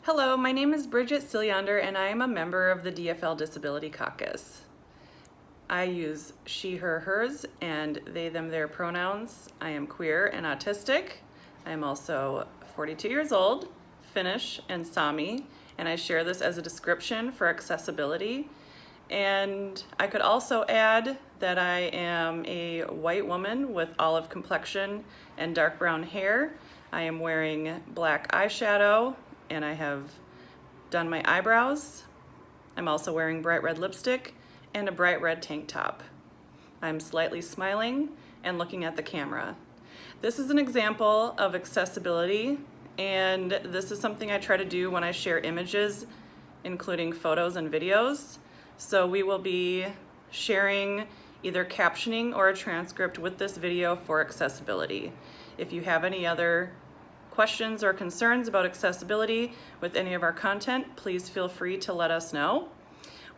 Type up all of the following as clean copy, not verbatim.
Hello, my name is Bridget Ciliander and I am a member of the DFL Disability Caucus. I use she, her, hers, and they, them, their pronouns. I am queer and autistic. I am also 42 years old, Finnish and Sami, and I share this as a description for accessibility. And I could also add that I am a white woman with olive complexion and dark brown hair. I am wearing black eyeshadow and I have done my eyebrows. I'm also wearing bright red lipstick and a bright red tank top. I'm slightly smiling and looking at the camera. This is an example of accessibility, and this is something I try to do when I share images, including photos and videos. So we will be sharing either captioning or a transcript with this video for accessibility. If you have any other questions or concerns about accessibility with any of our content, please feel free to let us know.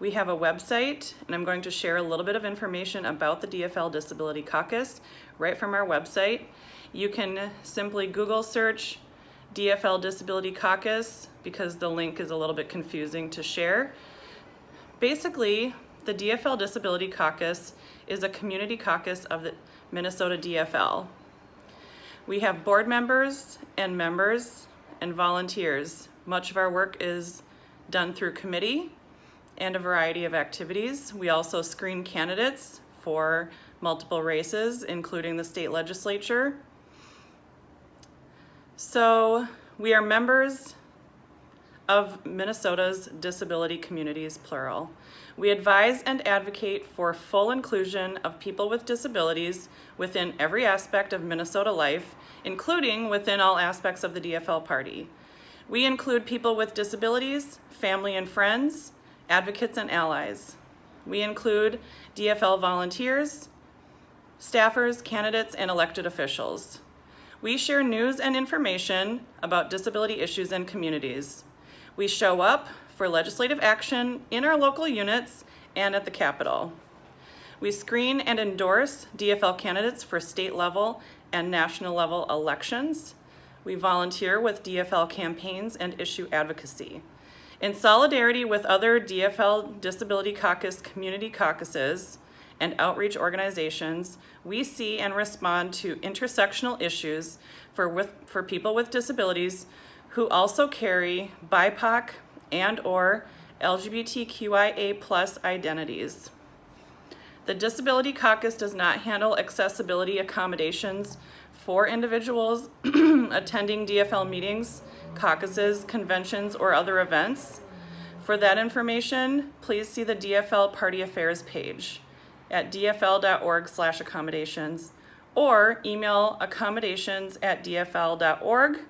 We have a website, and I'm going to share a little bit of information about the DFL Disability Caucus right from our website. You can simply Google search DFL Disability Caucus because the link is a little bit confusing to share. Basically, the DFL Disability Caucus is a community caucus of the Minnesota DFL. We have board members and volunteers. Much of our work is done through committee and a variety of activities. We also screen candidates for multiple races, including the state legislature. So we are members of Minnesota's disability communities, plural. We advise and advocate for full inclusion of people with disabilities within every aspect of Minnesota life, including within all aspects of the DFL party. We include people with disabilities, family and friends, advocates and allies. We include DFL volunteers, staffers, candidates, and elected officials. We share news and information about disability issues and communities. We show up for legislative action in our local units and at the Capitol. We screen and endorse DFL candidates for state level and national level elections. We volunteer with DFL campaigns and issue advocacy. In solidarity with other DFL Disability Caucus community caucuses and outreach organizations, we see and respond to intersectional issues for people with disabilities who also carry BIPOC and/or LGBTQIA+ identities. The Disability Caucus does not handle accessibility accommodations for individuals attending DFL meetings, caucuses, conventions, or other events. For that information, please see the DFL Party Affairs page at dfl.org/accommodations or email accommodations@dfl.org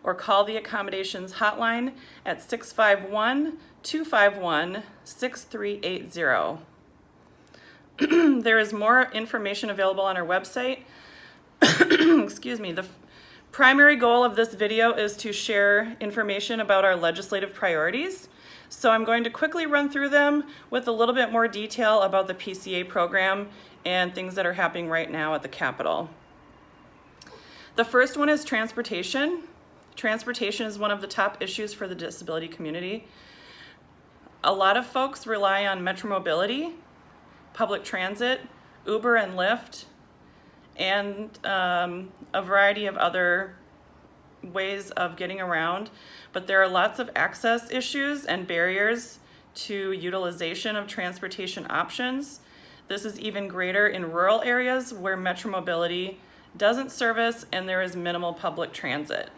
or call the accommodations hotline at 651-251-6380. There is more information available on our website. Excuse me. The primary goal of this video is to share information about our legislative priorities. So I'm going to quickly run through them with a little bit more detail about the PCA program and things that are happening right now at the Capitol. The first one is transportation. Transportation is one of the top issues for the disability community. A lot of folks rely on Metromobility, public transit, Uber and Lyft, and a variety of other ways of getting around. But there are lots of access issues and barriers to utilization of transportation options. This is even greater in rural areas where Metromobility doesn't service and there is minimal public transit.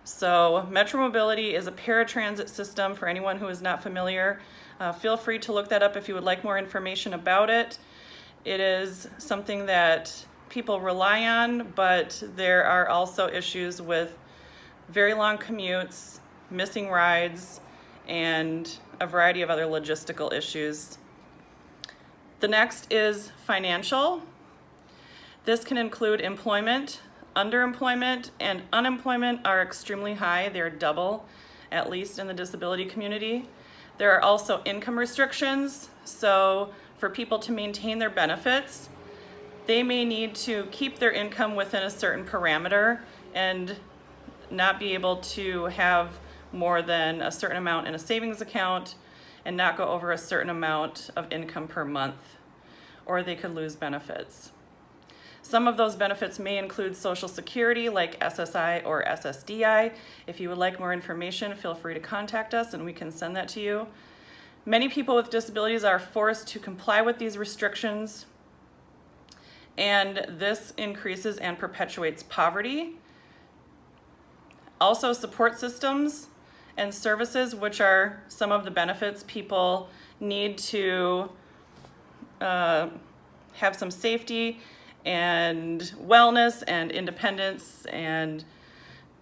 So Metromobility is a paratransit system for anyone who is not familiar. Feel free to look that up if you would like more information about it. It is something that people rely on, but there are also issues with very long commutes, missing rides, and a variety of other logistical issues. The next is financial. This can include employment. Underemployment and unemployment are extremely high. They're double, at least in the disability community. There are also income restrictions. So for people to maintain their benefits, they may need to keep their income within a certain parameter and not be able to have more than a certain amount in a savings account and not go over a certain amount of income per month, or they could lose benefits. Some of those benefits may include Social Security, like SSI or SSDI. If you would like more information, feel free to contact us and we can send that to you. Many people with disabilities are forced to comply with these restrictions, and this increases and perpetuates poverty. Also, support systems and services, which are some of the benefits people need to have some safety and wellness and independence, and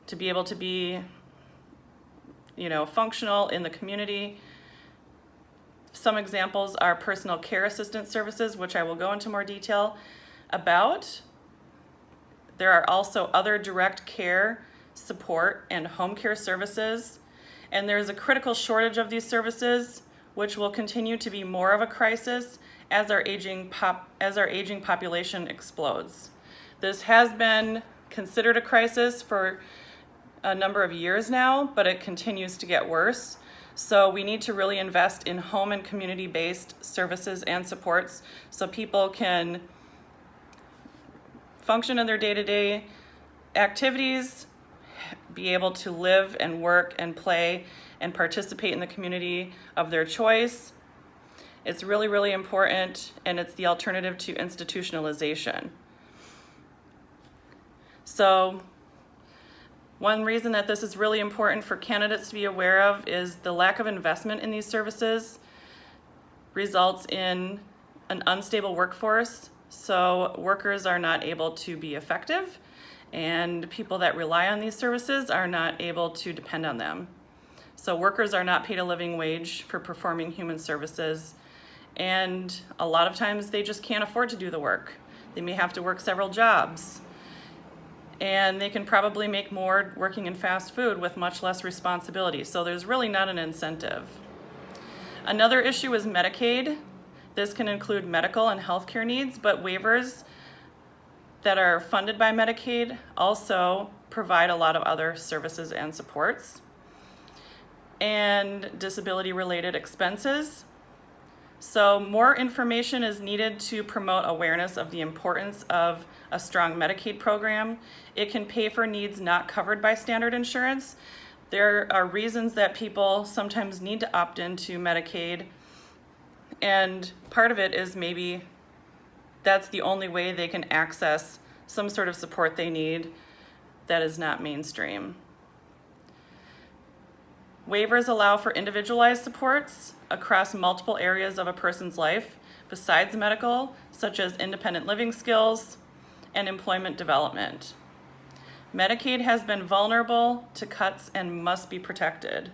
to be able to be, functional in the community. Some examples are personal care assistance services, which I will go into more detail about. There are also other direct care, support, and home care services. And there's a critical shortage of these services, which will continue to be more of a crisis as our aging population explodes. This has been considered a crisis for a number of years now, but it continues to get worse. So we need to really invest in home and community-based services and supports so people can function in their day-to-day activities, be able to live and work and play and participate in the community of their choice. It's really, really important, and it's the alternative to institutionalization. So one reason that this is really important for candidates to be aware of is the lack of investment in these services results in an unstable workforce. So workers are not able to be effective, and people that rely on these services are not able to depend on them. So workers are not paid a living wage for performing human services, and a lot of times they just can't afford to do the work. They may have to work several jobs, and they can probably make more working in fast food with much less responsibility. So there's really not an incentive. Another issue is Medicaid. This can include medical and healthcare needs, but waivers that are funded by Medicaid also provide a lot of other services and supports. And disability-related expenses. So more information is needed to promote awareness of the importance of a strong Medicaid program. It can pay for needs not covered by standard insurance. There are reasons that people sometimes need to opt into Medicaid, and part of it is maybe that's the only way they can access some sort of support they need that is not mainstream. Waivers allow for individualized supports across multiple areas of a person's life besides medical, such as independent living skills and employment development. Medicaid has been vulnerable to cuts and must be protected.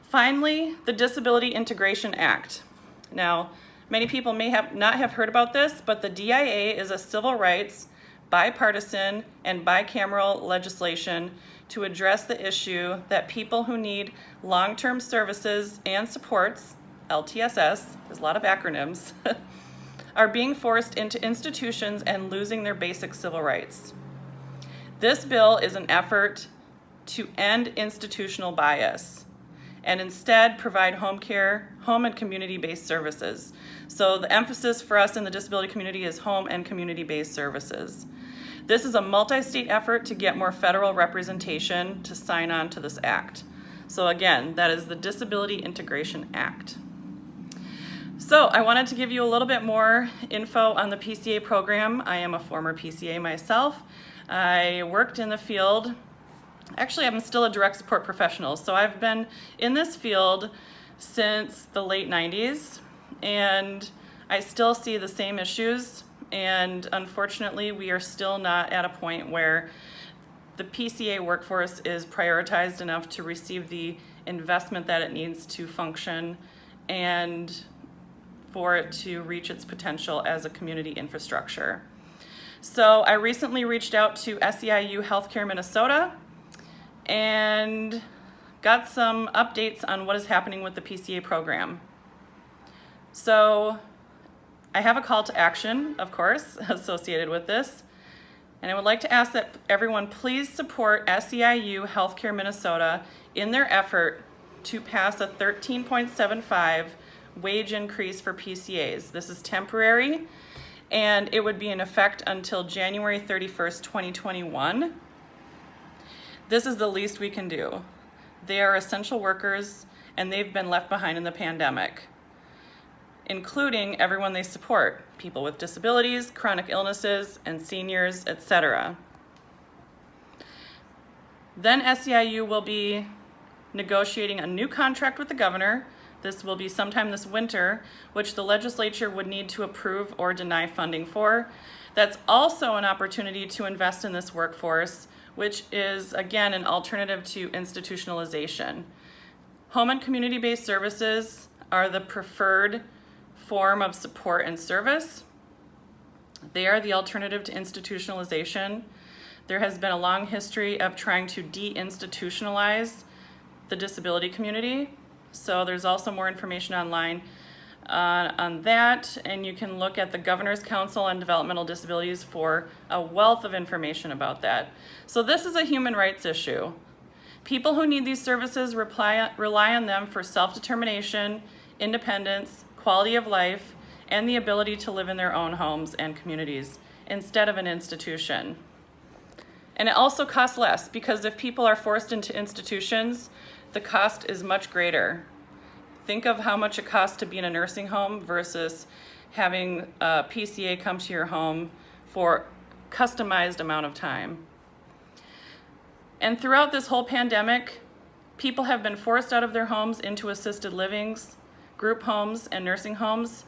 Finally, the Disability Integration Act. Now, many people may not have heard about this, but the DIA is a civil rights, bipartisan, and bicameral legislation to address the issue that people who need long-term services and supports, LTSS, there's a lot of acronyms, are being forced into institutions and losing their basic civil rights. This bill is an effort to end institutional bias and instead provide home and community-based services. So the emphasis for us in the disability community is home and community-based services. This is a multi-state effort to get more federal representation to sign on to this act. So again, that is the Disability Integration Act. So I wanted to give you a little bit more info on the PCA program. I am a former PCA myself. I worked in the field. Actually, I'm still a direct support professional, so I've been in this field since the late 90s, and I still see the same issues, and unfortunately, we are still not at a point where the PCA workforce is prioritized enough to receive the investment that it needs to function and for it to reach its potential as a community infrastructure. So I recently reached out to SEIU Healthcare Minnesota and got some updates on what is happening with the PCA program. So I have a call to action, of course, associated with this. And I would like to ask that everyone please support SEIU Healthcare Minnesota in their effort to pass a 13.75 wage increase for PCAs. This is temporary, and it would be in effect until January 31st, 2021. This is the least we can do. They are essential workers, and they've been left behind in the pandemic, including everyone they support, people with disabilities, chronic illnesses, and seniors, etc. Then SEIU will be negotiating a new contract with the governor. This will be sometime this winter, which the legislature would need to approve or deny funding for. That's also an opportunity to invest in this workforce, which is, again, an alternative to institutionalization. Home and community-based services are the preferred form of support and service. They are the alternative to institutionalization. There has been a long history of trying to de-institutionalize the disability community. So there's also more information online on that, and you can look at the Governor's Council on Developmental Disabilities for a wealth of information about that. So this is a human rights issue. People who need these services rely on them for self-determination, independence, quality of life, and the ability to live in their own homes and communities instead of an institution. And it also costs less, because if people are forced into institutions, the cost is much greater. Think of how much it costs to be in a nursing home versus having a PCA come to your home for a customized amount of time. And throughout this whole pandemic, people have been forced out of their homes into assisted livings, group homes, and nursing homes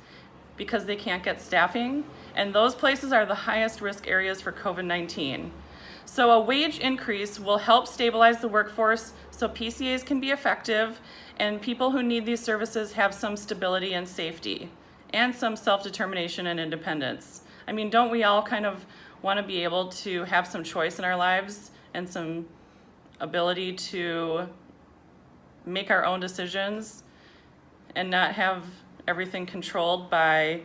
because they can't get staffing, and those places are the highest risk areas for COVID-19. So a wage increase will help stabilize the workforce so PCAs can be effective and people who need these services have some stability and safety and some self-determination and independence. I mean, don't we all kind of want to be able to have some choice in our lives and some ability to make our own decisions and not have everything controlled by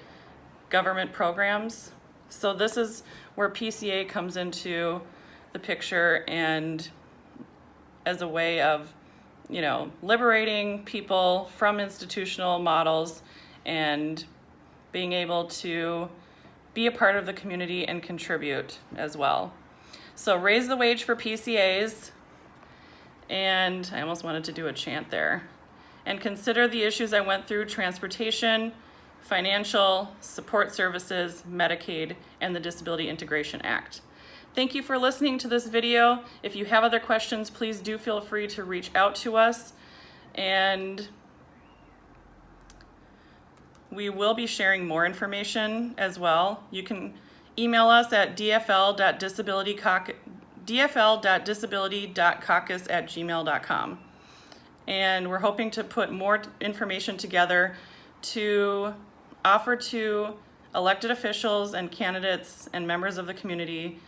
government programs? So this is where PCA comes into the picture, and as a way of, liberating people from institutional models and being able to be a part of the community and contribute as well. So raise the wage for PCAs, and I almost wanted to do a chant there, and consider the issues I went through: transportation, financial, support services, Medicaid, and the Disability Integration Act. Thank you for listening to this video. If you have other questions, please do feel free to reach out to us, and we will be sharing more information as well. You can email us at dfl.disability.caucus@gmail.com. And we're hoping to put more information together to offer to elected officials and candidates and members of the community,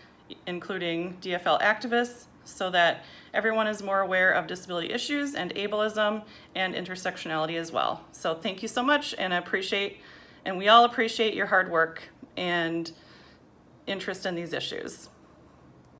including DFL activists, so that everyone is more aware of disability issues and ableism and intersectionality as well. So thank you so much, and we all appreciate your hard work and interest in these issues.